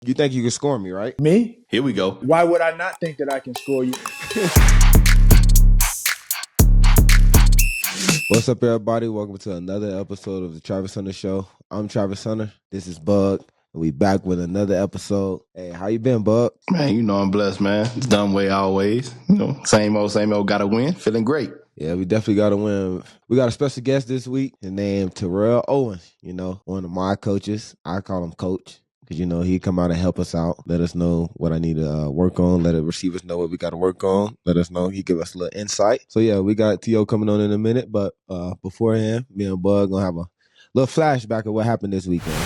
You think you can score me, right? Me? Here we go. Why would I not think that I can score you? What's up, everybody? Welcome to another episode of the Travis Hunter Show. I'm Travis Hunter. This is Boog, and we back with another episode. Hey, how you been, Boog? Man, you know I'm blessed, man. It's done way always. You know, same old, gotta win. Feeling great. Yeah, we definitely got to win. We got a special guest this week. His name Terrell Owens. You know, one of my coaches. I call him Coach. Because, you know, he come out and help us out. Let us know what I need to work on. Let the receivers know what we got to work on. Let us know. He give us a little insight. So, yeah, we got T.O. coming on in a minute. But beforehand, me and Bud going to have a little flashback of what happened this weekend.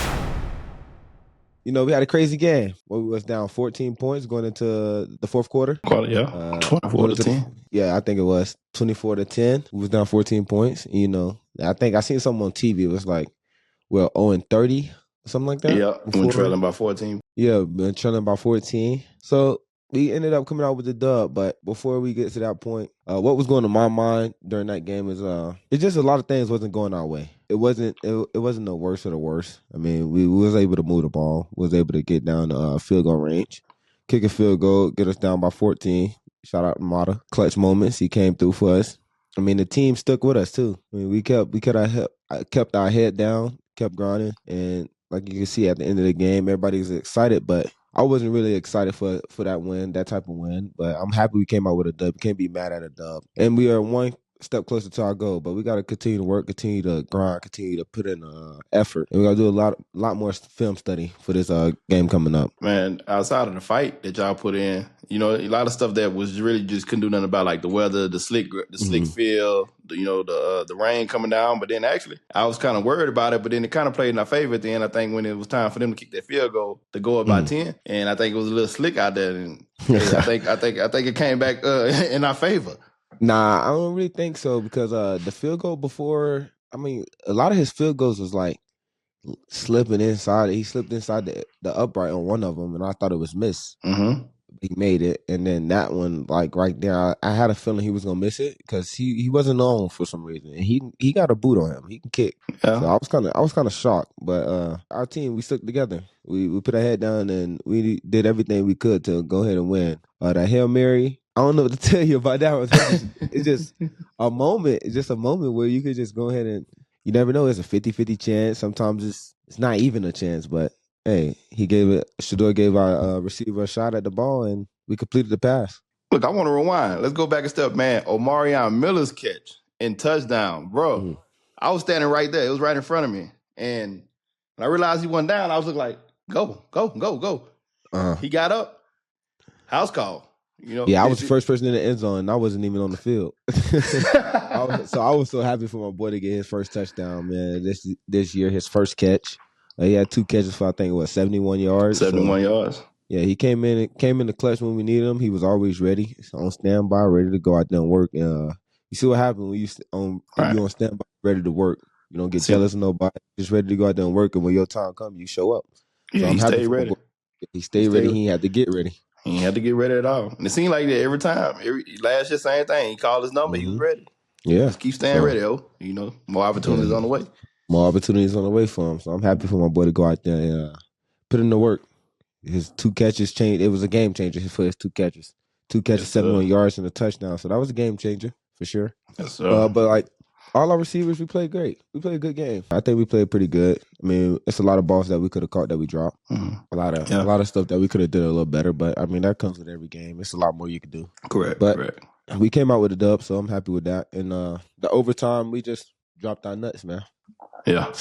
You know, we had a crazy game. We was down 14 points going into the fourth quarter. Yeah, 24 to 10. I think it was 24 to 10. We was down 14 points. You know, I think I seen something on TV. It was like, well, 0-30, something like that. Yeah, when trailing by 14. Yeah, been trailing by 14. So we ended up coming out with the dub. But before we get to that point, what was going on in my mind during that game is it's just a lot of things wasn't going our way. It wasn't the worst of the worst. I mean, we was able to move the ball, was able to get down to field goal range, kick a field goal, get us down by 14. Shout out to Mata. Clutch moments. He came through for us. I mean, the team stuck with us too. I mean, we kept our head down, kept grinding, and like you can see at the end of the game, everybody's excited, but I wasn't really excited for that win, that type of win. But I'm happy we came out with a dub. We can't be mad at a dub. And we are one step closer to our goal, but we got to continue to work, continue to grind, continue to put in effort. And we got to do a lot more film study for this game coming up. Man, outside of the fight that y'all put in, you know, a lot of stuff that was really just couldn't do nothing about, like the weather, the slick feel, the rain coming down. But then actually, I was kind of worried about it, but then it kind of played in our favor at the end. I think when it was time for them to kick that field goal to go up by 10, and I think it was a little slick out there, and I think it came back in our favor. Nah, I don't really think so because the field goal before, I mean, a lot of his field goals was like slipping inside. He slipped inside the upright on one of them, and I thought it was missed. Mm-hmm. He made it, and then that one, like right there, I had a feeling he was gonna miss it because he wasn't known for some reason. And he got a boot on him. He can kick. Yeah. So I was kind of shocked. But our team, we stuck together. We put our head down and we did everything we could to go ahead and win. That Hail Mary, I don't know what to tell you about that one. It's just a moment. It's just a moment where you could just go ahead and you never know. It's a 50-50 chance. Sometimes it's not even a chance, but hey, Shedeur gave our receiver a shot at the ball, and we completed the pass. Look, I want to rewind. Let's go back a step, man. Omarion Miller's catch and touchdown, bro. Mm-hmm. I was standing right there. It was right in front of me. And when I realized he went down, I was like, go. He got up. House call. You know, I was the first person in the end zone, and I wasn't even on the field. I was so happy for my boy to get his first touchdown, man. This year, his first catch. He had 2 catches for, I think it was 71 yards. 71 yards. Yeah, he came in the clutch when we needed him. He was always ready, on standby, ready to go out there and work. You see what happened when you on standby, ready to work. You don't get jealous of nobody. Just ready to go out there and work, and when your time comes, you show up. Yeah, he stayed ready. He stayed ready. He had to get ready. He didn't have to get ready at all. And it seemed like that every time. Last year, same thing. He called his number. He was ready. Yeah. Just keep staying ready, You know, more opportunities on the way. More opportunities on the way for him. So I'm happy for my boy to go out there and put in the work. His 2 catches changed. It was a game changer for his 2 catches. 2 catches, 71 yards and a touchdown. So that was a game changer for sure. Yes, sir. But like all our receivers, we played great. We played a good game. I think we played pretty good. I mean, it's a lot of balls that we could have caught that we dropped. Mm-hmm. A lot of stuff that we could have did a little better. But I mean, that comes with every game. It's a lot more you can do. Correct. We came out with a dub, so I'm happy with that. And the overtime, we just dropped our nuts, man. Yeah.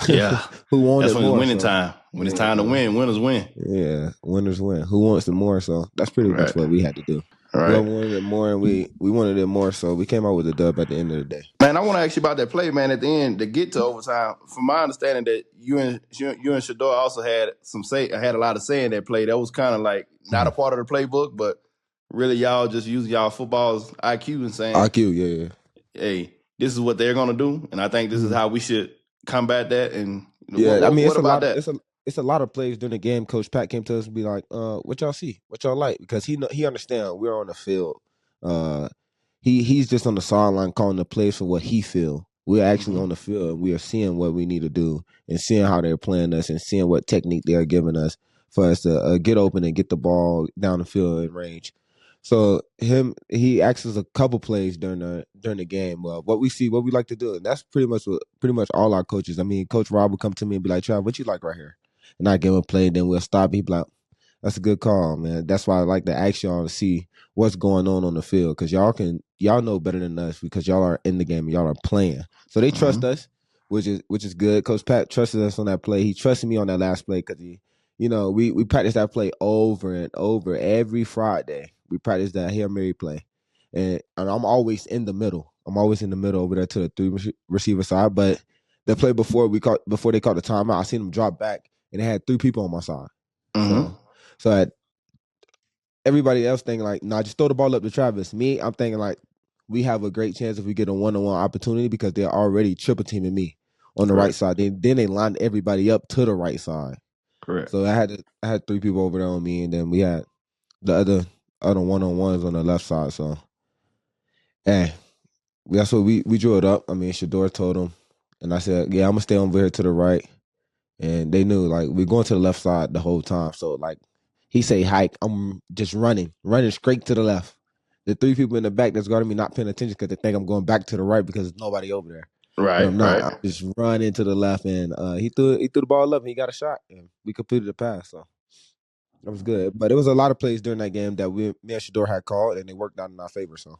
Yeah. Who wanted That's when more? It's winning time. When it's time to win, winners win. Yeah, winners win. Who wants it more? So that's pretty much what we had to do. Right. We wanted it more, and we wanted it more, so we came out with a dub at the end of the day. Man, I want to ask you about that play, man, at the end to get to overtime. From my understanding that you and Shedeur also had a lot of say in that play. That was kind of like not a part of the playbook, but really y'all just use y'all football's IQ and saying IQ, yeah. Hey, this is what they're gonna do, and I think this is how we should combat that. And it's a lot of plays during the game. Coach Pat came to us and be like, "What y'all see? What y'all like?" Because he understand we're on the field. He's just on the sideline calling the plays for what he feel. We're actually on the field and we are seeing what we need to do and seeing how they're playing us and seeing what technique they're giving us for us to get open and get the ball down the field in range. So he asks us a couple plays during the game. What we like to do, and that's pretty much all our coaches. I mean, Coach Rob would come to me and be like, "Trav, what you like right here?" And I give him a play, and then we'll stop. He'd be like, "That's a good call, man." That's why I like to ask y'all to see what's going on the field, because y'all know better than us because y'all are in the game, and y'all are playing. So they trust us, which is good. Coach Pat trusted us on that play. He trusted me on that last play because we practice that play over and over every Friday. We practice that Hail Mary play. And I'm always in the middle. I'm always in the middle over there to the three receiver side. But the play before they caught the timeout, I seen them drop back and they had 3 people on my side. So everybody else thinking like, nah, just throw the ball up to Travis. Me, I'm thinking like, we have a great chance if we get a one-on-one opportunity because they're already triple teaming me on the right side. Then they lined everybody up to the right side. Correct. So I had 3 people over there on me, and then we had the other one-on-ones on the left side. So, that's what we drew it up. I mean, Shedeur told them, and I said, "Yeah, I'm gonna stay over here to the right." And they knew like we're going to the left side the whole time. So like he say hike, I'm just running straight to the left. The 3 people in the back that's guarding me not paying attention because they think I'm going back to the right because there's nobody over there. Right, but I'm not. right. I'm just running to the left, and he threw the ball up, and he got a shot, and we completed the pass. So that was good. But it was a lot of plays during that game that me and Shedeur had called, and they worked out in our favor. So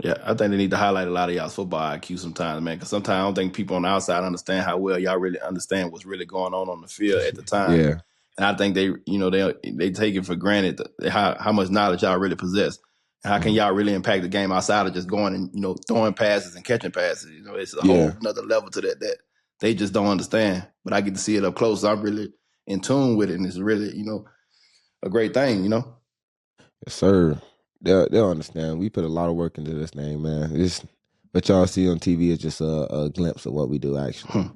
yeah, I think they need to highlight a lot of y'all's football IQ sometimes, man. Because sometimes I don't think people on the outside understand how well y'all really understand what's really going on the field at the time. Yeah. And I think they take it for granted how much knowledge y'all really possess. How can y'all really impact the game outside of just going and throwing passes and catching passes? It's a whole another level to that they just don't understand. But I get to see it up close. So I'm really in tune with it, and it's really a great thing. Yes, sir. They'll understand. We put a lot of work into this thing, man. What y'all see on TV is just a glimpse of what we do actually.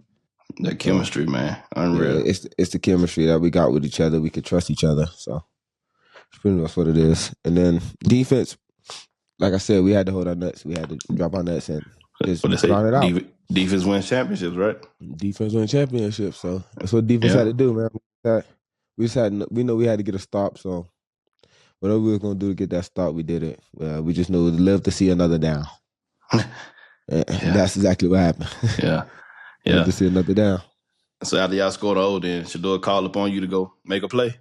The chemistry, man, unreal. Yeah, it's the chemistry that we got with each other. We can trust each other. So it's pretty much what it is. And then defense, like I said, we had to hold our nuts. We had to drop our nuts and just grind it out. Defense wins championships, right? Defense wins championships. So that's what defense had to do, man. We know we had to get a stop. So whatever we were going to do to get that stop, we did it. We just knew we'd live to see another down. That's exactly what happened. Yeah. Live to see another down. So after y'all scored then Shedeur called upon you to go make a play?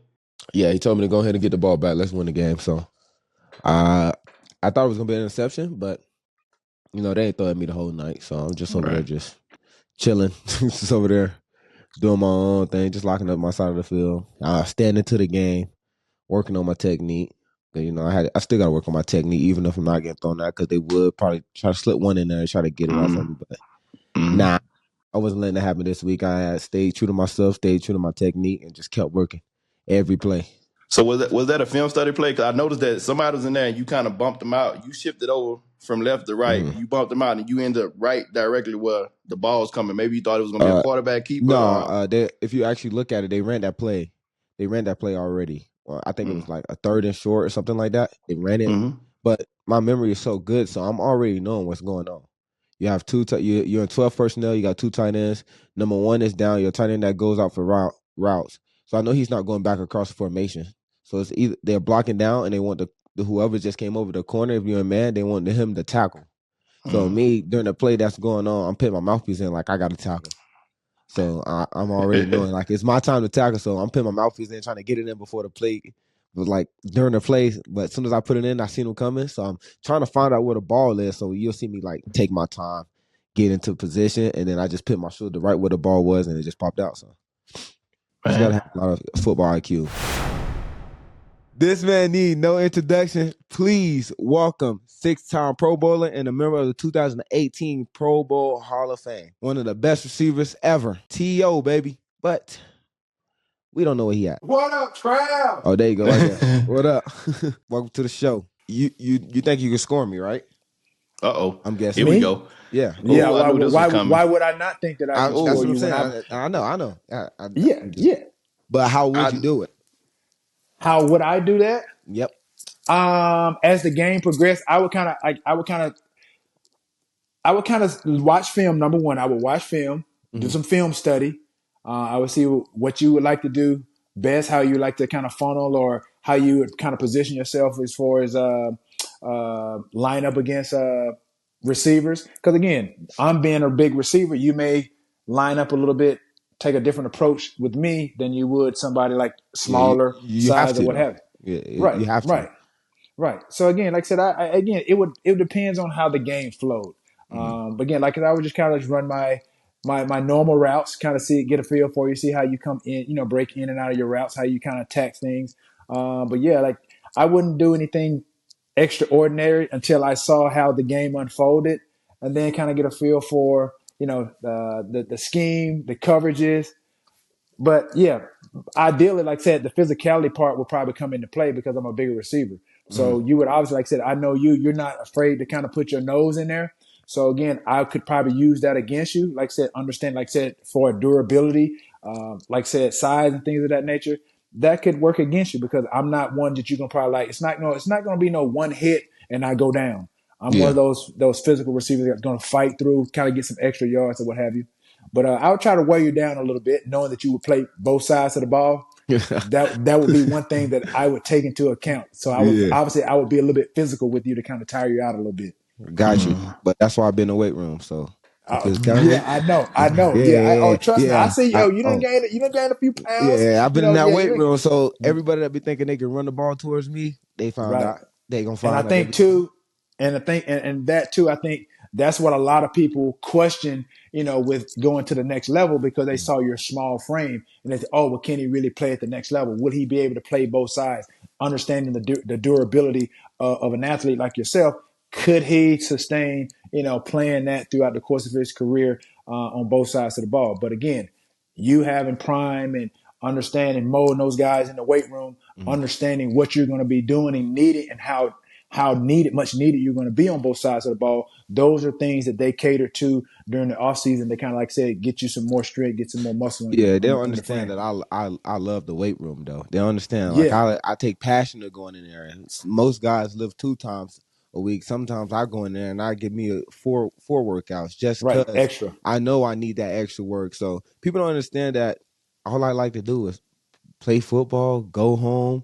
Yeah, he told me to go ahead and get the ball back. Let's win the game. So I thought it was going to be an interception, but, they ain't throw at me the whole night. So I'm just over there just chilling, just over there doing my own thing, just locking up my side of the field, standing to the game, working on my technique. I still got to work on my technique, even if I'm not getting thrown out, because they would probably try to slip one in there and try to get it off of me. But nah, I wasn't letting that happen this week. I had stayed true to myself, stayed true to my technique, and just kept working every play. So was that a film study play? Because I noticed that somebody was in there and you kind of bumped them out. You shifted over from left to right. You bumped them out and you ended up right directly where the ball was coming. Maybe you thought it was going to be a quarterback keeper. No, if you actually look at it, they ran that play. They ran that play already. Well, I think it was like a 3rd and short or something like that. They ran it, but my memory is so good, so I'm already knowing what's going on. You have you're in 12 personnel. You got 2 tight ends. Number 1 is down. Your tight end that goes out for routes. So I know he's not going back across the formation. So it's either they're blocking down and they want the whoever just came over the corner. If you're a man, they want him to tackle. So me during the play that's going on, I'm putting my mouthpiece in like I got to tackle. So I'm already knowing like it's my time to tackle. So I'm putting my mouthpiece in, trying to get it in before the play. But like during the play, but as soon as I put it in, I seen him coming. So I'm trying to find out where the ball is. So you'll see me like take my time, get into position, and then I just put my shoulder right where the ball was, and it just popped out. So you just gotta have a lot of football IQ. This man need no introduction. Please welcome 6-time Pro Bowler and a member of the 2018 Pro Bowl Hall of Fame. One of the best receivers ever. T.O., baby. But we don't know where he at. What up, Trav? Oh, there you go. Right there. What up? Welcome to the show. You think you can score me, right? Uh-oh. I'm guessing. Here we go. Yeah. Yeah. Why would I not think that I can score you? I know. Yeah. But how would you do it? How would I do that? Yep. As the game progressed, I would kind of watch film. Number one, I would watch film, do some film study. I would see what you would like to do, best, how you like to kind of funnel, or how you would kind of position yourself as far as line up against receivers? Because again, I'm being a big receiver. You may line up a little bit, take a different approach with me than you would somebody like Yeah, smaller you have size or to what though. have Yeah, you. Right, you have to. right. Right. So again, like I said, again, it depends on how the game flowed. Mm-hmm. But again, like I would just kind of just run my normal routes, kind of get a feel for you, see how you come in, break in and out of your routes, how you kind of attack things. But yeah, like I wouldn't do anything extraordinary until I saw how the game unfolded, and then kind of get a feel for the scheme, the coverages. But yeah, ideally, like I said, the physicality part will probably come into play because I'm a bigger receiver. So you would obviously, like I said, I know you're not afraid to kind of put your nose in there. So again, I could probably use that against you. Like I said, understand, like I said, for durability, like I said, size and things of that nature, that could work against you because I'm not one that you're gonna probably like. It's not gonna be no one hit and I go down. I'm one Yeah. of those physical receivers that's gonna fight through, kind of get some extra yards or what have you. But I would try to wear you down a little bit, knowing that you would play both sides of the ball. That would be one thing that I would take into account. So Yeah. I would be a little bit physical with you to kind of tire you out a little bit. Got you. But that's why I've been in the weight room. So the Yeah, physicality. I know. Yeah, Yeah, trust me, I yeah. see. Yo, you done gained a few pounds. Yeah, I've been in that Yeah, weight room. So everybody that be thinking they can run the ball towards me, they found right. out. They gonna And I find out think every time. too, and that too, I think that's what a lot of people question, with going to the next level because they saw your small frame and they say, oh, well, can he really play at the next level? Will he be able to play both sides? Understanding the durability of an athlete like yourself, could he sustain, playing that throughout the course of his career on both sides of the ball? But again, you having prime and understanding molding those guys in the weight room, Mhm. understanding what you're going to be doing and needed and much needed you're going to be on both sides of the ball. Those are things that they cater to during the offseason. They kind of like say, get you some more strength, get some more muscle on Yeah, they don't the understand frame. that I love the weight room though. They don't understand. Like Yeah, I take passion to going in there. Most guys live 2 times a week. Sometimes I go in there and I give me four workouts just right. cause Extra. I know I need that extra work. So people don't understand that all I like to do is play football, go home,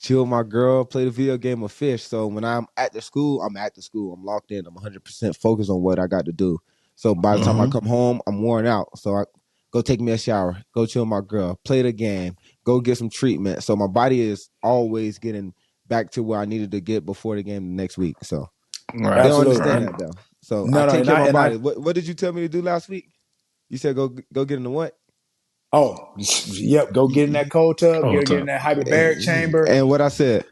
chill with my girl, play the video game of fish. So when I'm at the school, I'm at the school. I'm locked in. I'm 100% focused on what I got to do. So by the time I come home, I'm worn out. So I go take me a shower, go chill with my girl, play the game, go get some treatment. So my body is always getting back to where I needed to get before the game the next week. So they Right. don't Absolutely. understand And that though. So I no, take care of my and body. I, What did you tell me to do last week? You said go get in the what? oh, yep. Go get in that cold tub, Oh, get in tough. that hyperbaric chamber. And what I said.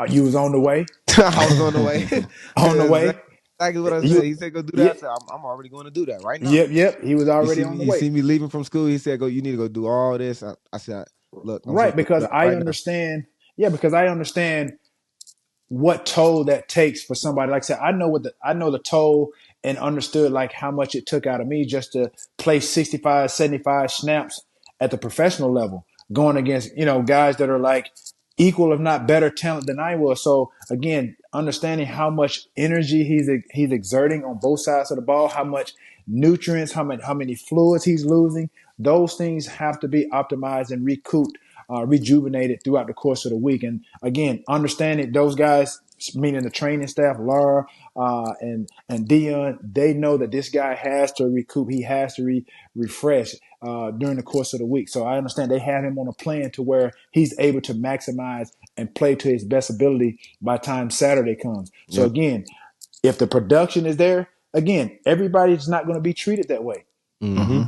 You was on the way, I was on the way. on the way. Exactly what I said. You, He said, "Go do that." yeah, I said, "I'm already going to do that right now." yep. He was You already see on me. the You way. see me leaving from school. He said, "Go. You need to go do all this." I said, "Look, I'm Right, supposed to because do that I right now." understand. Yeah, because I understand what toll that takes for somebody. Like I said, I know the toll and understood like how much it took out of me just to play 65, 75 snaps at the professional level, going against, guys that are like equal, if not better talent than I was. So again, understanding how much energy he's exerting on both sides of the ball, how much nutrients, how many fluids he's losing, those things have to be optimized and recouped, rejuvenated throughout the course of the week. And again, understanding those guys, meaning the training staff, Laura and Dion, they know that this guy has to recoup. He has to refresh during the course of the week. So I understand they have him on a plan to where he's able to maximize and play to his best ability by the time Saturday comes. So Yep. again, if the production is there, again, everybody's not going to be treated that way. Mm-hmm.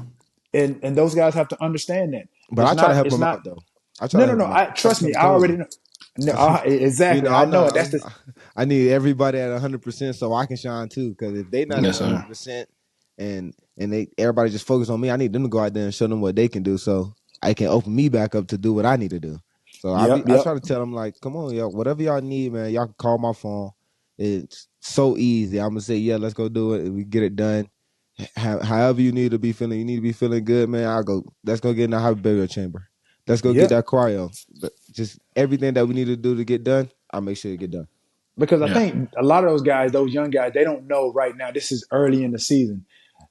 Mm-hmm. And those guys have to understand that. But I try to help It's him not out though. I try to help no. him out. I I trust tell me. him I cozy. already know. No, exactly. I I'm know not. it. That's the I need everybody at 100% so I can shine too. Because if they not at Yes, sir. 100% and everybody just focus on me, I need them to go out there and show them what they can do, so I can open me back up to do what I need to do. So I yep. try to tell them like, come on, y'all, whatever y'all need, man, y'all can call my phone. It's so easy. I'm gonna say, yeah, let's go do it. And we get it done. However you need to be feeling, you need to be feeling good, man. I'll go. Let's go get in the hyperbaric chamber. Let's go get Yep. that cryo. But just everything that we need to do to get done, I'll make sure it get done. Because I Yeah. think a lot of those guys, those young guys, they don't know right now. This is early in the season.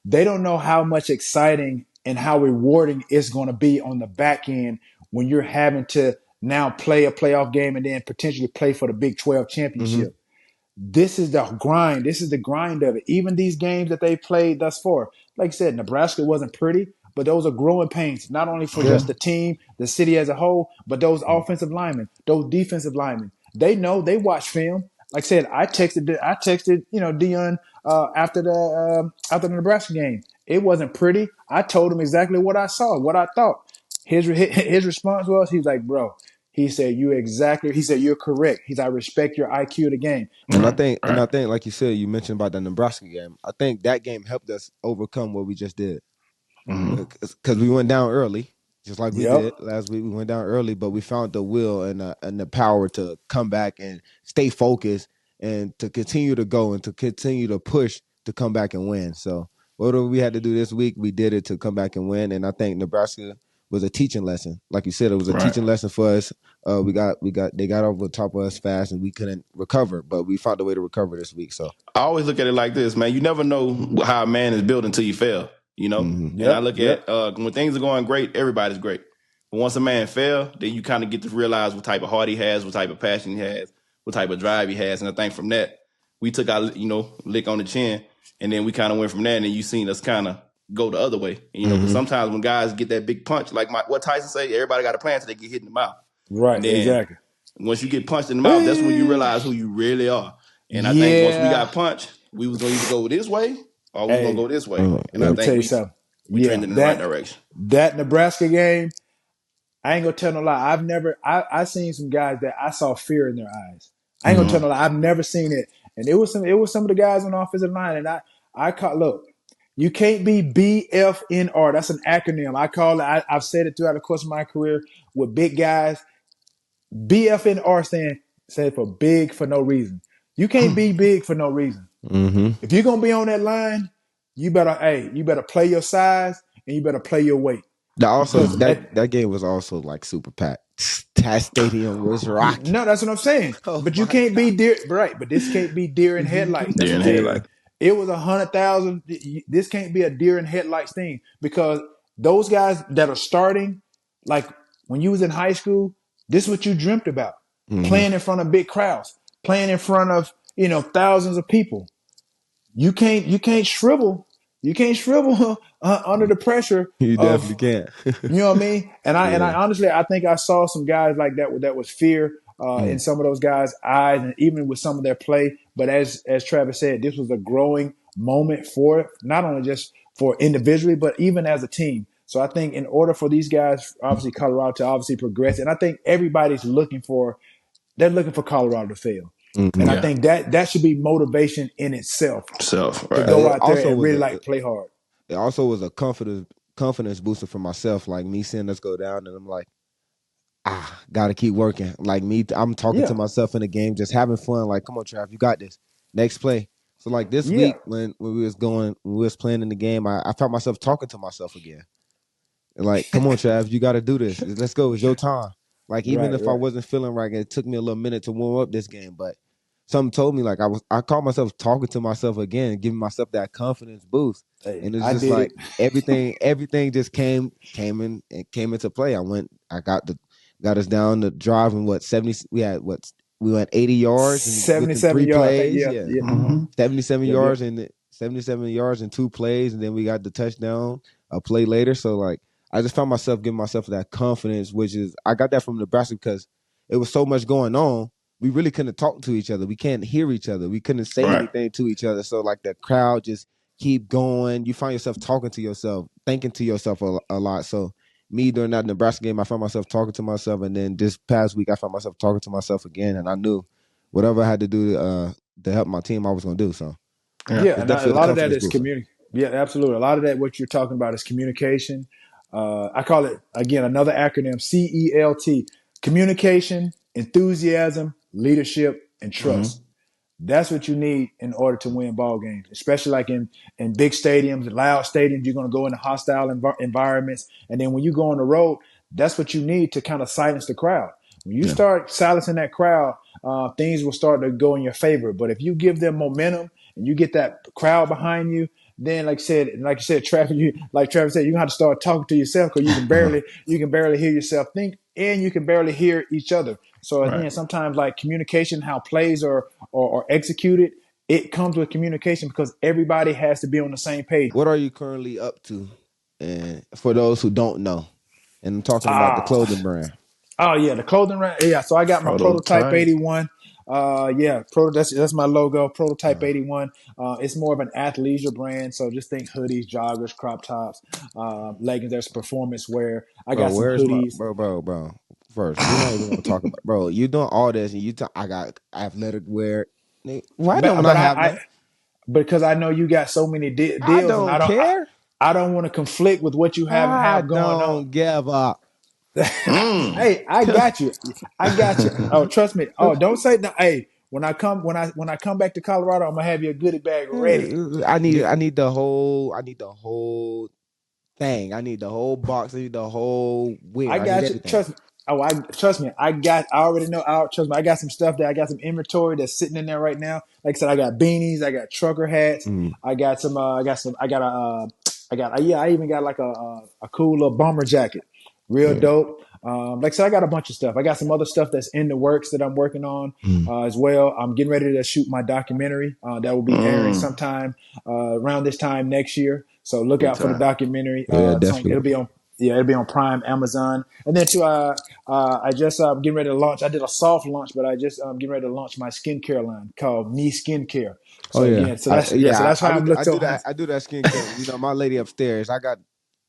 They don't know how much exciting and how rewarding it's going to be on the back end when you're having to now play a playoff game and then potentially play for the Big 12 championship. This is the grind. This is the grind of it. Even these games that they played thus far, like I said, Nebraska wasn't pretty, but those are growing pains, not only for just the team, the city as a whole, but those offensive linemen, those defensive linemen. They know, they watch film. Like I said, I texted, Dion after the Nebraska game. It wasn't pretty. I told him exactly what I saw, what I thought. His response was, he's like, bro. He said, you're correct. He's, I respect your IQ of the game. And I think, like you said, you mentioned about the Nebraska game. I think that game helped us overcome what we just did, because we went down early, just like we did last week. We went down early, but we found the will and the power to come back and stay focused and to continue to go and to continue to push to come back and win. So whatever we had to do this week, we did it to come back and win. And I think Nebraska was a teaching lesson. Like you said, it was a teaching lesson for us. They got over the top of us fast and we couldn't recover, but we found a way to recover this week. So I always look at it like this, man. You never know how a man is built until you fail, you know? And I look at when things are going great, everybody's great. But once a man fail, then you kind of get to realize what type of heart he has, what type of passion he has, what type of drive he has. And I think from that, we took our, lick on the chin, and then we kind of went from there, and then you seen us kind of go the other way. Because sometimes when guys get that big punch, like what Tyson say, everybody got a plan until they get hit in the mouth. Right, exactly. Once you get punched in the mouth, that's when you realize who you really are. And I think once we got punched, we was going to either go this way or we was going to go this way. And I think we trended in the right direction. That Nebraska game, I ain't going to tell no lie. I seen some guys that I saw fear in their eyes. I ain't going to tell no lie. I've never seen it. And it was some of the guys on the offensive line. And I caught, look, you can't be BFNR. That's an acronym. I call it, I've said it throughout the course of my career with big guys. BFNR stand for big for no reason. You can't be big for no reason. If you're gonna be on that line, you better play your size and you better play your weight. That game was also like super packed. That stadium was rocking. No, that's what I'm saying. But you can't be deer, right? But this can't be deer in headlights. Deer in headlights. It was 100,000. This can't be a deer in headlights thing, because those guys that are starting, like when you was in high school, this is what you dreamt about. Playing in front of big crowds, playing in front of, thousands of people. You can't shrivel. You can't shrivel under the pressure. You definitely can't. You know what I mean? And I honestly, I think I saw some guys like that. That was fear in some of those guys' eyes, and even with some of their play. But as Travis said, this was a growing moment for it, not only just for individually, but even as a team. So I think in order for these guys, obviously Colorado to obviously progress, and I think everybody's looking for Colorado to fail. And I think that should be motivation in itself. To go out there and really play hard. It also was a confidence booster for myself. Like me seeing us go down, and I'm like, gotta keep working. Like I'm talking to myself in the game, just having fun. Like, come on, Trav, you got this. Next play. So like this week when we was playing in the game, I found myself talking to myself again. Like, come on, Trav, you got to do this. Let's go. It's your time. Like, even if I wasn't feeling right, it took me a little minute to warm up this game, but something told me, like, I caught myself talking to myself again, giving myself that confidence boost. And it's just like everything just came into play. I got us down the drive and 70. We went 80 yards, 77 yards. 77 yards and 77 yards in 2 plays, and then we got the touchdown a play later. So like, I just found myself giving myself that confidence, which is I got that from Nebraska because it was so much going on. We really couldn't talk to each other. We can't hear each other. We couldn't say anything to each other. So like the crowd just keep going. You find yourself talking to yourself, thinking to yourself a lot. So me during that Nebraska game, I found myself talking to myself. And then this past week, I found myself talking to myself again. And I knew whatever I had to do to help my team, I was going to do. So and a lot of that is communication. Yeah, absolutely. A lot of that, what you're talking about, is communication. I call it, again, another acronym, CELT: communication, enthusiasm, leadership, and trust. That's what you need in order to win ball games, especially like in big stadiums, loud stadiums. You're going to go into hostile environments. And then when you go on the road, that's what you need to kind of silence the crowd. When you start silencing that crowd, things will start to go in your favor. But if you give them momentum and you get that crowd behind you, then like you said, Travis, Travis said, you're gonna have to start talking to yourself because you can barely hear yourself think, and you can barely hear each other. So Right. again, sometimes like communication, how plays are executed, it comes with communication because everybody has to be on the same page. What are you currently up to? And for those who don't know, and I'm talking about the Ah, clothing brand. oh yeah, the clothing brand. Yeah, so I got my Prototype Prototype. 81. That's my logo, Prototype 81. It's more of an athleisure brand, so just think hoodies, joggers, crop tops, leggings. There's performance wear. I Bro, got some where's my hoodies, bro? First, we're not even gonna talk about bro. You doing all this and I got athletic wear. Why don't I but have that? because I know you got so many I deals, and don't care. I don't want to conflict with what you I have going on. don't give up. Mm. Hey, I got you. I got you. Oh, trust me. Oh, don't say no. Hey, when I come back to Colorado, I'm gonna have your goodie bag ready. I need the whole thing. I need the whole box. I need the whole I wear. I need got you. everything. Trust me. Oh, I trust me. I already know. Trust me. I got some stuff that I got some inventory that's sitting in there right now. Like I said, I got beanies. I got trucker hats. Mm, I got some. I got some. I got a. I got. Yeah. I even got like a cool little bomber jacket. Real yeah. dope. Like I said, I got a bunch of stuff. I got some other stuff that's in the works that I'm working on Mm, as well. I'm getting ready to shoot my documentary that will be airing Mm. sometime around this time next year. So look Big out for the time. documentary. yeah, definitely. It'll be on. Yeah, it'll be on Prime, Amazon, and then too. I just getting ready to launch. I did a soft launch, but I just getting ready to launch my skincare line called Me Skincare. Oh So yeah, again, so that's why I'm looked I do so that. handsome. I do that skincare. My lady upstairs. I got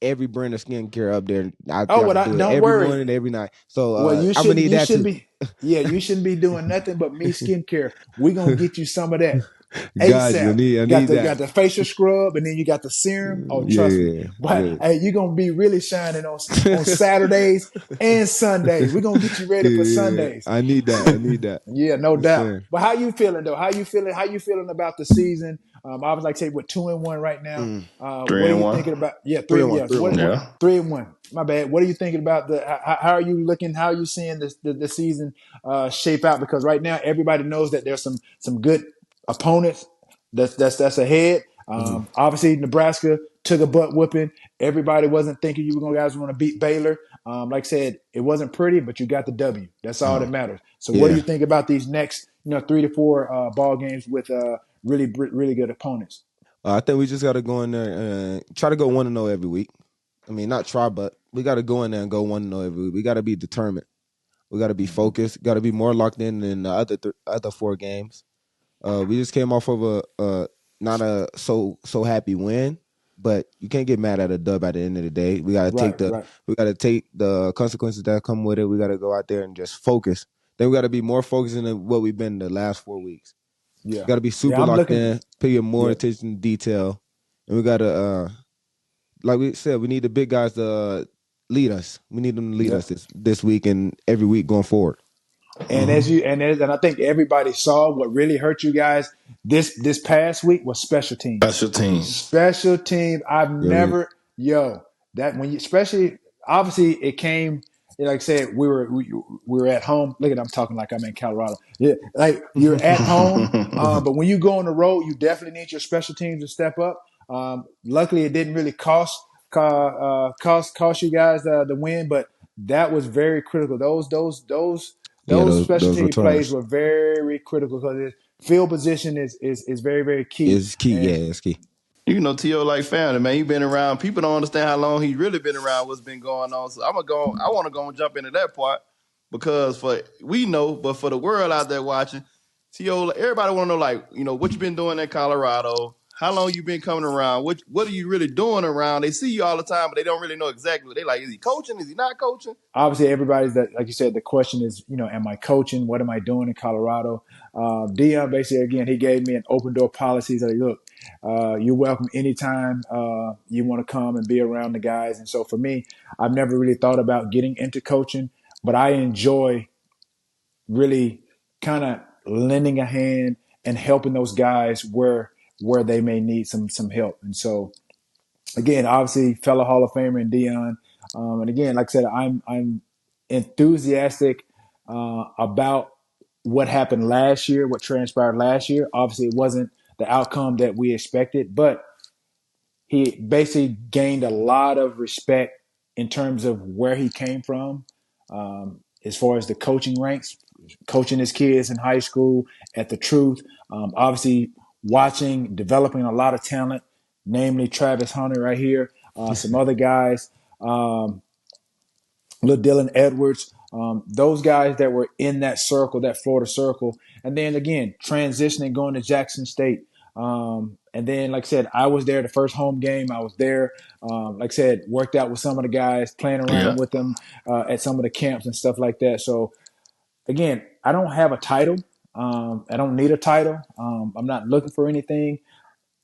every brand of skincare up there. Oh, I well, do it don't every worry. morning, every night. So Well, I'm gonna need you that shouldn't too. be. Yeah, you shouldn't be doing nothing but Me Skincare. We're gonna get you some of that God, you ASAP. I need Got that. the facial scrub, and then you got the serum. Oh, Yeah, trust me. But yeah, hey, you're gonna be really shining on Saturdays and Sundays. We're gonna get you ready for yeah. Sundays. I need that. I need that. Yeah, no For doubt. sure. But how you feeling though? How you feeling? How you feeling about the season? I was like, say, we're 2-1 right now. Mm. What Three are and you one. thinking about? Yeah, Three three. and one. Yeah, Three and one. what Yeah. 3-1? My bad. What are you thinking about the? How are you looking? How are you seeing the season shape out? Because right now everybody knows that there's some good opponents that's ahead. Mm-hmm. Obviously, Nebraska took a butt whooping. Everybody wasn't thinking you guys were going to beat Baylor. Like I said, it wasn't pretty, but you got the W. That's all that Mm. matters. So, what do Yeah. you think about these next, 3 to 4 ball games with really good opponents? I think we just got to go in there and try to go 1-0 every week. I mean, not try, but we got to go in there and go 1-0 every week. We got to be determined. We got to be Mm-hmm. focused. Got to be more locked in than the other 4 games. We just came off of a not a so happy win, but you can't get mad at a dub at the end of the day. Right, right. We got to take the consequences that come with it. We got to go out there and just focus. Then we got to be more focused than what we've been the last 4 weeks. Yeah, Got to be yeah. super I'm locked looking. in, paying more Yeah, attention to detail, and we got to like we said, we need the big guys to lead us. We need them to lead yeah. us this week and every week going forward. And Mm-hmm. and I think everybody saw what really hurt you guys this past week was special teams. Special teams. Special teams. I've Yeah, never that when you especially obviously it came like I said we were at home. Look at I'm talking like I'm in Colorado. Yeah, like you're at home. But when you go on the road, you definitely need your special teams to step up. Luckily, it didn't really cost you guys the win, but that was very critical. yeah, Those special those team plays returns were very critical because field position is very key. is key. Yeah, And it's key. T.O. like family, man. He been around. People don't understand how long he really been around. What's been going on? So I want to go and jump into that part because we know, but for the world out there watching, T.O. Everybody want to know, what you been doing in Colorado. How long you been coming around? What are you really doing around? They see you all the time, but they don't really know exactly. They like, is he coaching? Is he not coaching? obviously, everybody's that like you said. The question is, am I coaching? What am I doing in Colorado? Dion basically again, he gave me an open door policy. He's like, look, you're welcome anytime you want to come and be around the guys. And so for me, I've never really thought about getting into coaching, but I enjoy really kind of lending a hand and helping those guys where they may need some help. And so again, obviously, fellow Hall of Famer and Dion. And again, like I said, I'm enthusiastic about what happened last year, what transpired last year. Obviously, it wasn't the outcome that we expected, but he basically gained a lot of respect in terms of where he came from, as far as the coaching ranks, coaching his kids in high school at the Truth. Obviously, watching, developing a lot of talent, namely Travis Hunter right here, some other guys. Little Dylan Edwards, those guys that were in that circle, that Florida circle. And then again, transitioning, going to Jackson State. And then, like I said, I was there the first home game. I was there, like I said, worked out with some of the guys, playing around with them at some of the camps and stuff like that. So, again, I don't have a title. I don't need a title. I'm not looking for anything.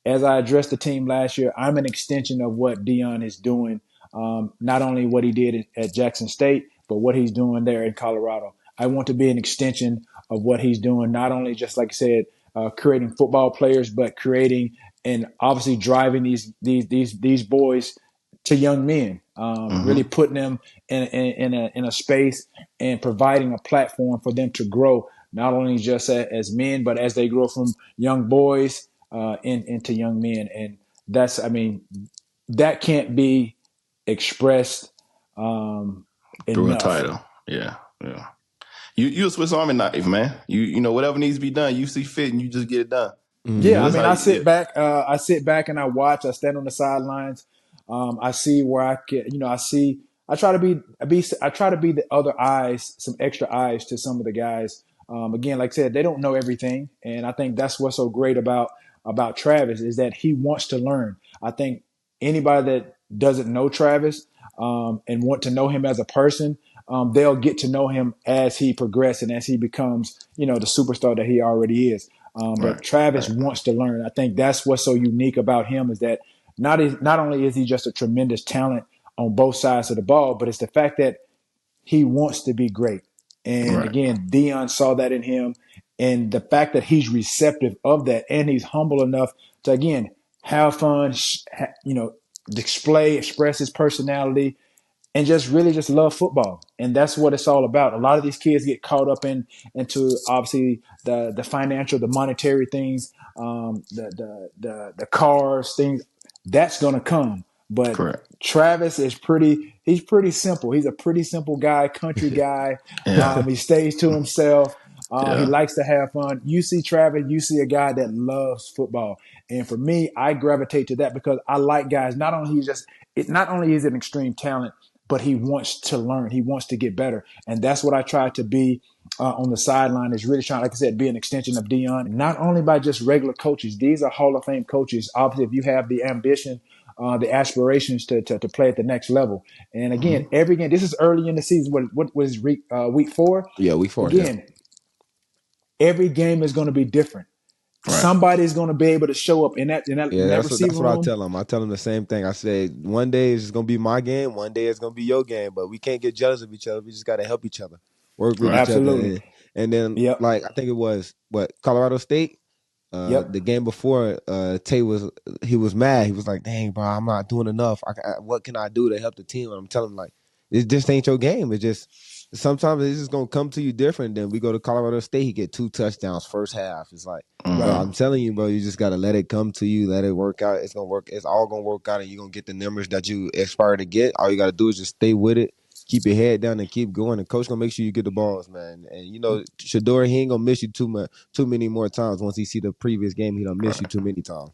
As I addressed the team last year, I'm an extension of what Deion is doing. Not only what he did at Jackson State, but what he's doing there in Colorado. I want to be an extension of what he's doing, not only just like I said, creating football players, but creating and obviously driving these boys to young men. Really putting them in a space and providing a platform for them to grow, not only just as men, but as they grow from young boys into young men. And that's, I mean, that can't be expressed through a enough. title. Yeah. You a Swiss Army knife, man. You know whatever needs to be done, you see fit, and you just get it done. Yeah, I mean, I sit back. I sit back and I watch. I stand on the sidelines. I see where I can. I see. I try to be. I try to be the other eyes, some extra eyes to some of the guys. Again, like I said, they don't know everything, and I think that's what's so great about Travis is that he wants to learn. I think anybody that doesn't know Travis and want to know him as a person, they'll get to know him as he progresses and as he becomes, the superstar that he already is. But Travis wants to learn. I think that's what's so unique about him is that not only is he just a tremendous talent on both sides of the ball, but it's the fact that he wants to be great. And again, Deion saw that in him. And the fact that he's receptive of that and he's humble enough to, again, have fun, express his personality, and just really just love football. And that's what it's all about. A lot of these kids get caught up into obviously the financial, the monetary things, the cars, things that's going to come. But Travis is he's pretty simple. He's a pretty simple guy, country guy. He stays to himself. He likes to have fun. You see Travis, you see a guy that loves football. And for me, I gravitate to that because I like guys. Not only is an extreme talent, but he wants to learn. He wants to get better. And that's what I try to be on the sideline is really trying, like I said, be an extension of Deion, not only by just regular coaches. These are Hall of Fame coaches. Obviously, if you have the ambition, the aspirations to play at the next level. And again, every game, this is early in the season. What was week 4? Yeah, week 4. Again, every game is going to be different. Somebody's going to be able to show up in that that's what I tell them. I tell them the same thing. I say one day it's going to be my game, one day it's going to be your game, but we can't get jealous of each other. We just got to help each other, work with each other. And then, like I think it was Colorado State. The game before, Tay was mad. He was like, "Dang, bro, I'm not doing enough. What can I do to help the team?" And I'm telling him like, it just ain't your game. It just sometimes it's just gonna come to you different. Then we go to Colorado State, he get 2 touchdowns first half. It's like, bro, I'm telling you, bro, you just gotta let it come to you, let it work out. It's gonna work. It's all gonna work out, and you're gonna get the numbers that you aspire to get. All you gotta do is just stay with it. Keep your head down and keep going. And coach gonna make sure you get the balls, man. And Shedeur, he ain't gonna miss you too many more times. Once he see the previous game, he don't miss you too many times.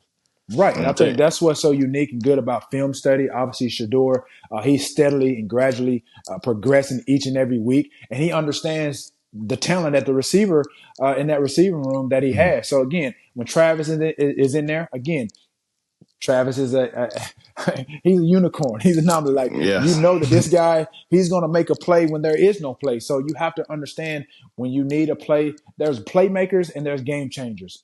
Right, and I think that's what's so unique and good about film study. Obviously, Shedeur, he's steadily and gradually progressing each and every week, and he understands the talent at the receiver in that receiving room that he has. So again, when Travis is in there, again, Travis is he's a unicorn. He's a anomaly. Like that this guy, he's going to make a play when there is no play. So you have to understand when you need a play, there's playmakers and there's game changers.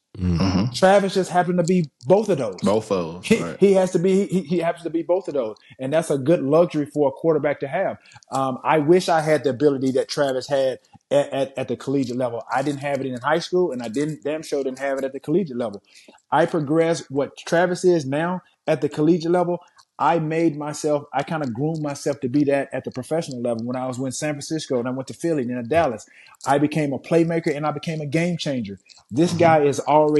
Travis just happened to be both of those. He has to be. He happens to be both of those, and that's a good luxury for a quarterback to have. I wish I had the ability that Travis had at the collegiate level. I didn't have it in high school, and I didn't have it at the collegiate level. I progressed what Travis is now at the collegiate level. I kind of groomed myself to be that at the professional level when I was in San Francisco and I went to Philly and then Dallas. I became a playmaker and I became a game changer. This guy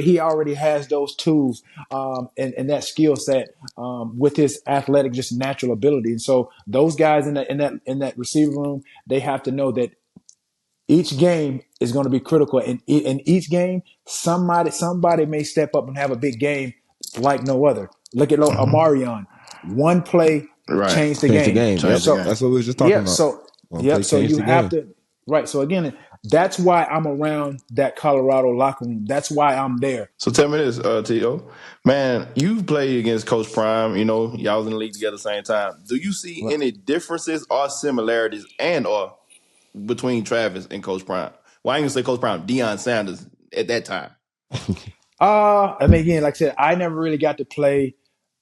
he already has those tools and that skill set with his athletic, just natural ability. And so those guys in that receiver room, they have to know that each game is going to be critical. And in each game, somebody may step up and have a big game like no other. Look at Omarion. One play Right. changed the Change the game. game. Change the Yep. game. That's what we were just talking about. One play So changed you the have game. to right. So again, that's why I'm around that Colorado locker room. That's why I'm there. So tell me this, T.O. Man, you played against Coach Prime. You know, y'all was in the league together at the same time. Do you see any differences or similarities or between Travis and Coach Prime? Well, I ain't gonna say Coach Prime, Deion Sanders at that time. I mean, again, like I said, I never really got to play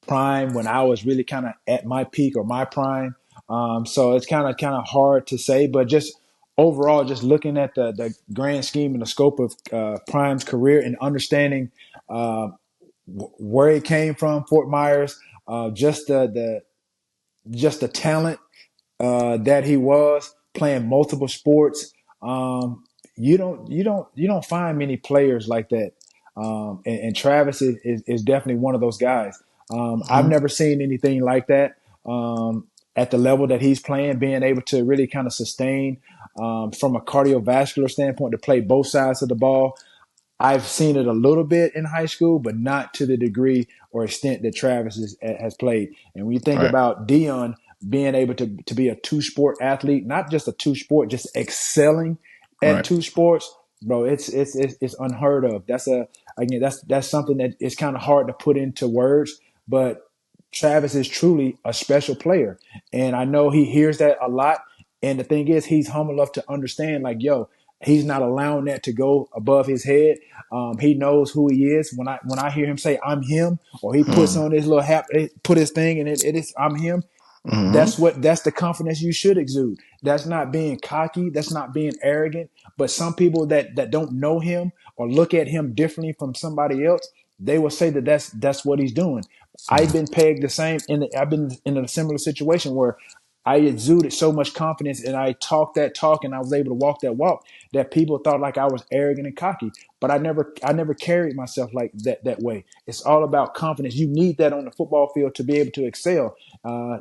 prime when I was really kind of at my peak or my prime. So it's kind of hard to say, but just overall, just looking at the grand scheme and the scope of Prime's career and understanding where he came from, Fort Myers, just the talent that he was playing multiple sports. You don't find many players like that. And Travis is definitely one of those guys. I've never seen anything like that at the level that he's playing, being able to really kind of sustain from a cardiovascular standpoint to play both sides of the ball. I've seen it a little bit in high school, but not to the degree or extent that Travis has played. And when you think Right. about Dion being able to be a two-sport athlete, not just a two-sport, just excelling at Right. two sports, bro, it's unheard of. That's something that is kind of hard to put into words, but Travis is truly a special player. And I know he hears that a lot. And the thing is, he's humble enough to understand, like, yo, he's not allowing that to go above his head. He knows who he is. When I hear him say "I'm him," or he puts on his little hat, put his thing, and it is "I'm him." That's the confidence you should exude. That's not being cocky. That's not being arrogant. But some people that don't know him or look at him differently from somebody else, they will say that that's what he's doing. I've been pegged the same. I've been in a similar situation where I exuded so much confidence and I talked that talk and I was able to walk that walk that people thought like I was arrogant and cocky. But I never carried myself like that way. It's all about confidence. You need that on the football field to be able to excel.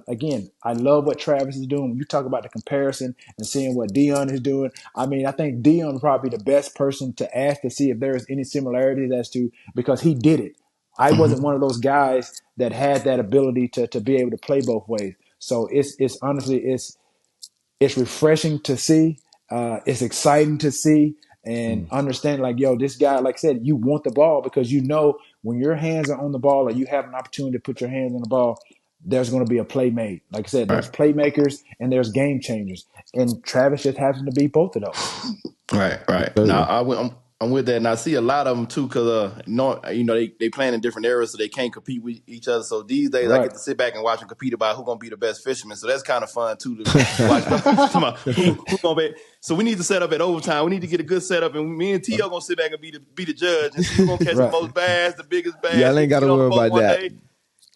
Again, I love what Travis is doing. When you talk about the comparison and seeing what Dion is doing, I mean, I think Dion is probably the best person to ask to see if there is any similarities as to, because he did it. I wasn't one of those guys that had that ability to be able to play both ways. So it's honestly it's refreshing to see. It's exciting to see and understand, like, yo, this guy, like I said, you want the ball because you know when your hands are on the ball or you have an opportunity to put your hands on the ball, there's going to be a play made. Like I said, there's Right. playmakers and there's game changers. And Travis just happens to be both of those. Right. Now I'm with that, and I see a lot of them too, because they playing in different areas, so they can't compete with each other. So these days, I Right. get to sit back and watch them compete about who's gonna be the best fisherman. So that's kind of fun too to watch. Come on, who gonna be? So we need to set up at overtime. We need to get a good setup, and me and T.O. gonna sit back and be the judge and see who's gonna catch the Right. most bass, the biggest bass. Y'all ain't got to get on the worry boat about one that. day.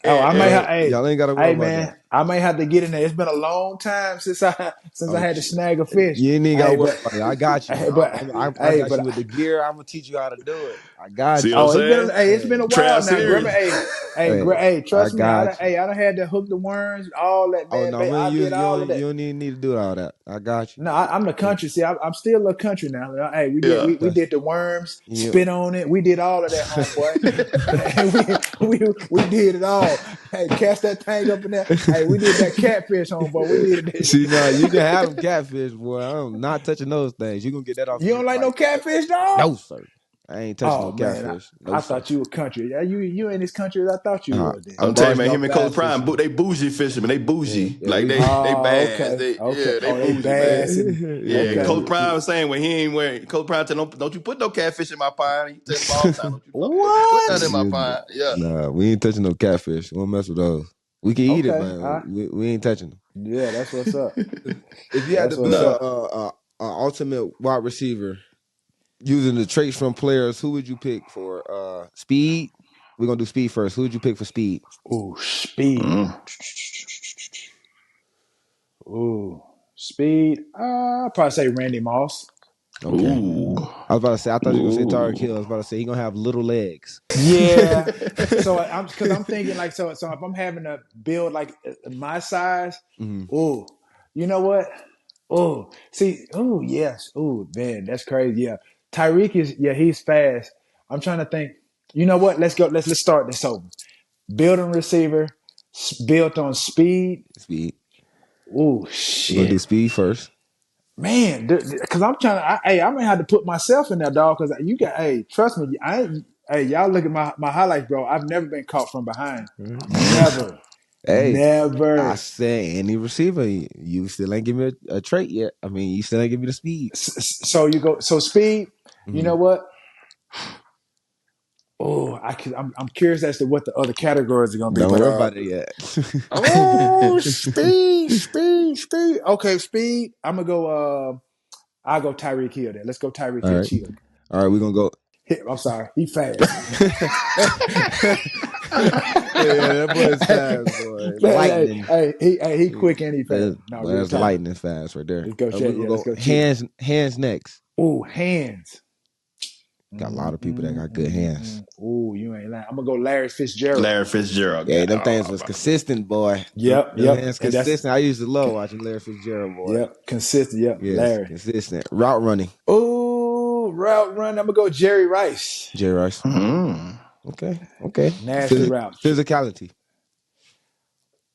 Oh, I may have. Y'all ain't got to worry Hey, about man, that. I may have to get in there. It's been a long time since I had to snag a fish. You ain't even got to Hey, worry but about it. I got you. hey, but I hey, got but you with the gear. I'm gonna teach you how to do it. I got See you. what I'm oh, saying? it's been a while Trav now. Grandma, serious. hey, I trust me. got you. I done had to hook the worms, all that, Oh man. no, I did all of you that. don't even need to do all that. I got you. No, I'm the country. See, I'm still a little country now. Hey, Yeah. we did the worms, Yeah. spit on it. We did all of that, homeboy. we did it all. Hey, cast that thing up in there. Hey, we did that catfish, homeboy. We did it. See, now you can have them catfish, boy. I'm not touching those things. You gonna get that off You me don't like no right quick. catfish, dog? No, sir. I ain't touching Oh no man, catfish. I No, sir. thought you were country. Yeah, you ain't as country as I thought you was. Then. I'm I'm telling you, barging man, him off and Coach bass Prime, fishing. they bougie fishermen. They bougie. Yeah, Like we they Oh, bass. okay. They Oh, they bougie, man. bass and Yeah, okay. Coach Prime was saying when he ain't wearing. Coach Prime said, don't you put no catfish in my pond. He tell him all the time, don't you put What? nothing in my pond. Yeah. Nah, we ain't touching no catfish. We don't mess with those. We can eat it, Okay. but we ain't touching them. Yeah, that's what's up. If you had That's to what's build No. up. a ultimate wide receiver using the traits from players, who would you pick for speed? We're gonna do speed first. Who'd you pick for speed? Ooh, speed. Ooh, speed. I'll probably say Randy Moss. Okay. Ooh. I was about to say. I thought you were gonna say Tyreek Hill. I was about to say he gonna have little legs. Yeah. So I'm thinking like so if I'm having to build like my size, ooh, you know what? Oh, see, oh yes, oh man, that's crazy. Yeah, Tyreek is he's fast. I'm trying to think. You know what? Let's go. Let's start this over. Building receiver, built on speed. Speed. Oh We're gonna do shit, speed first. man. Because I'm trying to. I may have to put myself in there, dog. Because you got. Hey, trust me. Hey, y'all look at my highlights, bro. I've never been caught from behind. Never. Hey, I Never. said any receiver. You still ain't give me a trait yet. I mean, you still ain't give me the speed. So you go. So speed. You know what? Oh, I'm curious as to what the other categories are going to be. Don't But worry about it yet. speed. Okay, speed. I'm gonna go. I'll go Tyreek Hill. Then let's go Tyreek All Hill. right. Cheetah. All right, we're gonna go. I'm sorry, he fast. Yeah, that boy's fast, boy. Lightning. He quick and he fast. No, real That's talk. lightning fast right there. Let's go, We're Chet. gonna Yeah, let's go go, Cheetah. hands next. Ooh, hands. Got a lot of people that got good hands. Ooh, you ain't lying. I'm gonna go Larry Fitzgerald. Larry Fitzgerald. Yeah, them things was consistent, boy. Yep, Them hands and that's consistent. I used to love watching Larry Fitzgerald, boy. consistent. Yep, Yes, Larry. consistent. Route running. Ooh, route run. I'm gonna go Jerry Rice. Jerry Rice. Okay. Nasty route. Physicality.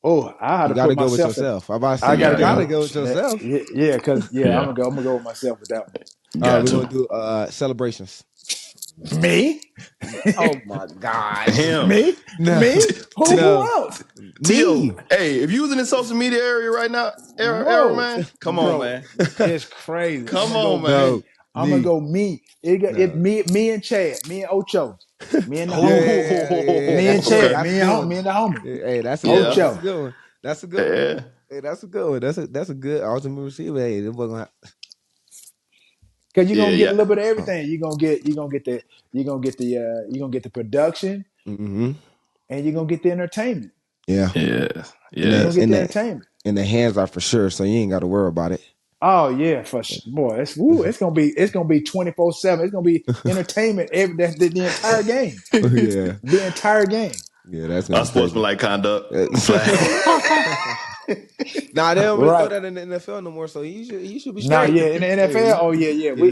Oh, I had You to got put to go with myself in. yourself. I'm about to say I you gotta got go. to go with yourself. Yeah, because I'm gonna go with myself with that one. All right, Got we're to. gonna do celebrations. Me? Oh my gosh. Him. Me? No, Me? Who no, else? T.O. me. Hey, if you was in the social media area right now, era Whoa, man, come on, bro, man. it's crazy. I'm Come gonna go on, man. me. No, I'm gonna me. go me. It No. me and Chad, me and Ocho, me and the homie, Yeah. me That's and a good one. Okay. Chad, That's a good one. me and the homie, Hey, that's a good one. Yeah. That's a Ocho. good one. That's a good one. Yeah. Hey, that's a good one. That's a good ultimate receiver. Hey, they wasn't gonna Cause you're Yeah. gonna get a Yeah. little bit of everything. You're gonna get the production, and you're gonna get the entertainment. Yeah. Yeah. And You're Yeah. gonna get the entertainment. the hands are for sure, so you ain't got to worry about it. Oh yeah, boy, it's gonna be 24/7. It's gonna be entertainment the entire game. Yeah. The entire game. Yeah, that's gonna be crazy. Unsportsmanlike conduct. Nah, they don't really throw Right. that in the NFL no more, so you should be Nah, straight. yeah, in the NFL, Hey, oh yeah. We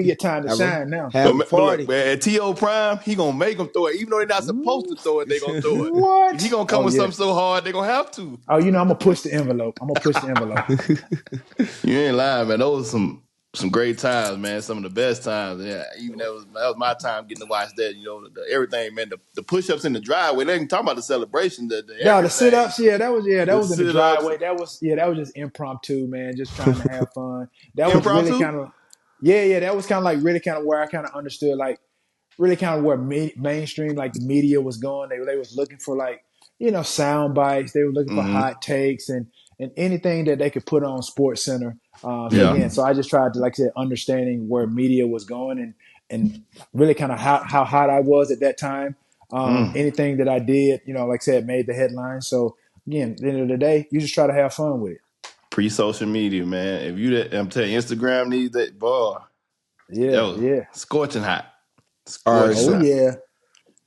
get time to have a shine now. have a But look, party. man, at T.O. Prime, he gonna make them throw it. Even though they're not supposed to throw it, they gonna throw it. He What? gonna come Oh with yeah. something so hard, they gonna have to. Oh, I'm gonna push the envelope. You ain't lying, man. Those were some great times, man. Some of the best times. Yeah, even that was my time getting to watch that. You know, the everything, man. The push ups in the driveway. They ain't talking about the celebration. The No, the sit everything. ups, that The was in the sit ups. driveway. That was just impromptu, man. Just trying to have fun. That was really Impromptu. kind of that was kind of like really kind of where I kind of understood like really kind of where mainstream like the media was going. They was looking for like sound bites. They were looking for Mm-hmm. hot takes and anything that they could put on Sports Center. Yeah. So I just tried to like I said understanding where media was going and really kind of how hot I was at that time. Anything that I did, like I said, made the headlines. So again, at the end of the day, you just try to have fun with it. Pre-social media, man. If you, I'm telling you, Instagram needs that. Boy, that Yeah, was yeah. scorching hot. All right, Scorching Oh so hot. yeah.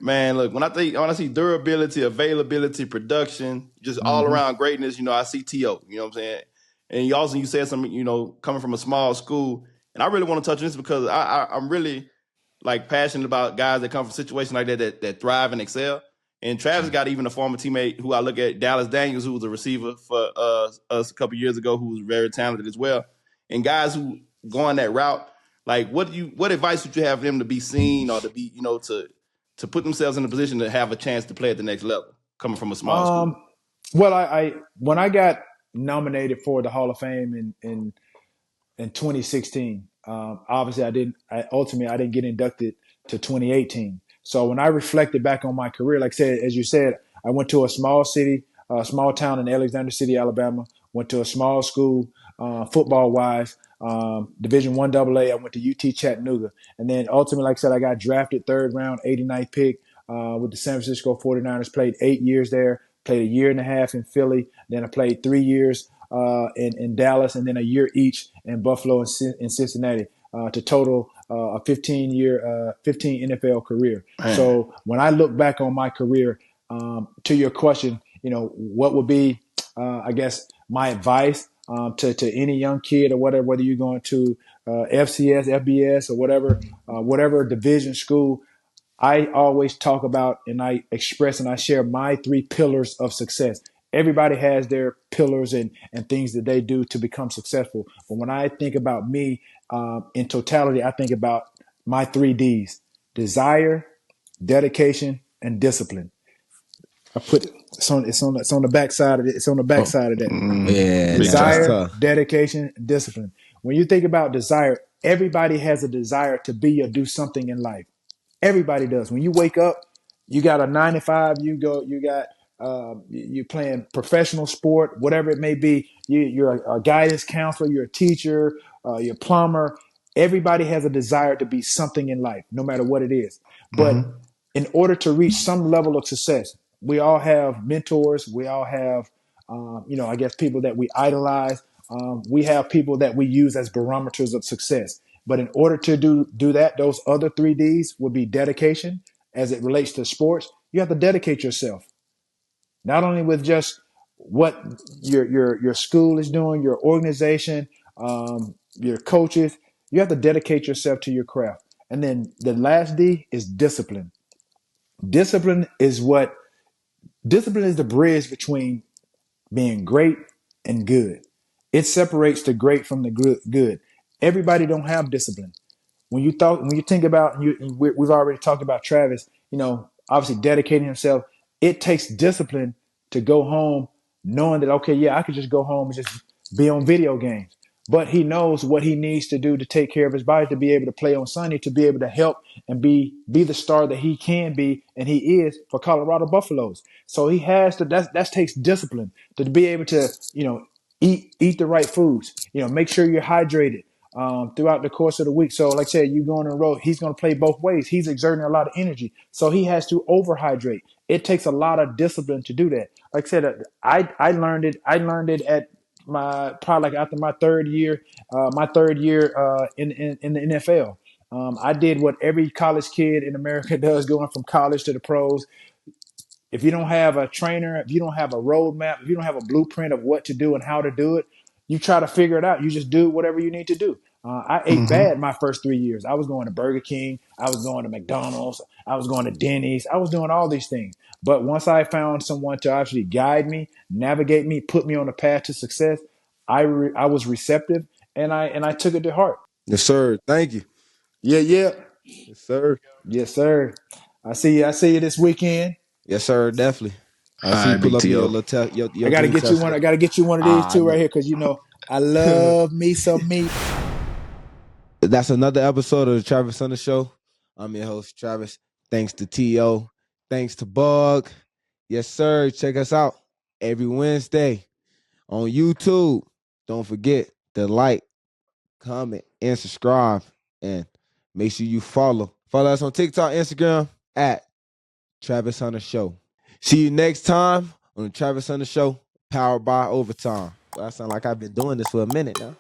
Man, look, when I see durability, availability, production, just all Mm-hmm. around greatness, I see T.O., you know what I'm saying? And you said something, coming from a small school, and I really want to touch on this because I'm really like passionate about guys that come from situations like that thrive and excel. And Travis got even a former teammate who I look at, Dallas Daniels, who was a receiver for us a couple years ago, who was very talented as well. And guys who go on that route, like what advice would you have for them to be seen or to be, to put themselves in a position to have a chance to play at the next level, coming from a small school? Well, I when I got nominated for the Hall of Fame in 2016. Obviously, ultimately I didn't get inducted to 2018. So when I reflected back on my career, like I said, as you said, I went to a small city, a small town in Alexander City, Alabama. Went to a small school, football wise, Division One AA. I went to UT Chattanooga, and then ultimately, like I said, I got drafted third round, 89th pick. with the San Francisco 49ers, played 8 years there, played a year and a half in Philly. Then I played 3 years in Dallas, and then a year each in Buffalo and Cincinnati to total a 15 NFL career. Man. So when I look back on my career, to your question, what would be, I guess, my advice to any young kid or whatever, whether you're going to FCS, FBS, or whatever division school. I always talk about and I express and I share my 3 pillars of success. Everybody has their pillars and things that they do to become successful. But when I think about me in totality, I think about my 3 Ds: desire, dedication, and discipline. I put it's on the back side of it. It's on the back side of that. Yeah, Desire, dedication, discipline. When you think about desire, everybody has a desire to be or do something in life. Everybody does. When you wake up, you got a 9 to 5. You're playing professional sport, whatever it may be. You're a guidance counselor. You're a teacher. You're a plumber. Everybody has a desire to be something in life, no matter what it is. But in order to reach some level of success, we all have mentors. We all have, I guess, people that we idolize. We have people that we use as barometers of success. But in order to do that, those other 3 Ds would be dedication. As it relates to sports, you have to dedicate yourself, not only with just what your school is doing, your organization, your coaches. You have to dedicate yourself to your craft. And then the last D is discipline. Discipline is the bridge between being great and good. It separates the great from the good. Everybody don't have discipline. When you think about, we've already talked about Travis, obviously dedicating himself. It takes discipline to go home knowing that, okay, yeah, I could just go home and just be on video games. But he knows what he needs to do to take care of his body, to be able to play on Sunday, to be able to help and be the star that he can be and he is for Colorado Buffaloes. So he has to. That takes discipline to be able to, eat the right foods. Make sure you're hydrated throughout the course of the week. So, like I said, you going on the road, he's going to play both ways. He's exerting a lot of energy, so he has to overhydrate. It takes a lot of discipline to do that. Like I said, I learned it. I learned it at probably like after my third year in the NFL. I did what every college kid in America does, going from college to the pros. If you don't have a trainer, if you don't have a roadmap, if you don't have a blueprint of what to do and how to do it, you try to figure it out. You just do whatever you need to do. I ate bad my first 3 years. I was going to Burger King. I was going to McDonald's. I was going to Denny's. I was doing all these things. But once I found someone to actually guide me, navigate me, put me on the path to success, I was receptive and I took it to heart. Yes, sir. Thank you. Yeah. Yes, sir. Yes, sir. I see you this weekend. Yes, sir. Definitely. I All see you right, pull Big up in your T.O. little your I gotta green get you Tesla. one. I gotta get you one of these two right here because I love me some meat. That's another episode of the Travis Hunter Show. I'm your host, Travis. Thanks to T.O. Thanks to Boog. Yes, sir. Check us out every Wednesday on YouTube. Don't forget to like, comment, and subscribe. And make sure you follow. Follow us on TikTok, Instagram at Travis Hunter Show. See you next time on the Travis Hunter Show, powered by Overtime. Well, I sound like I've been doing this for a minute now.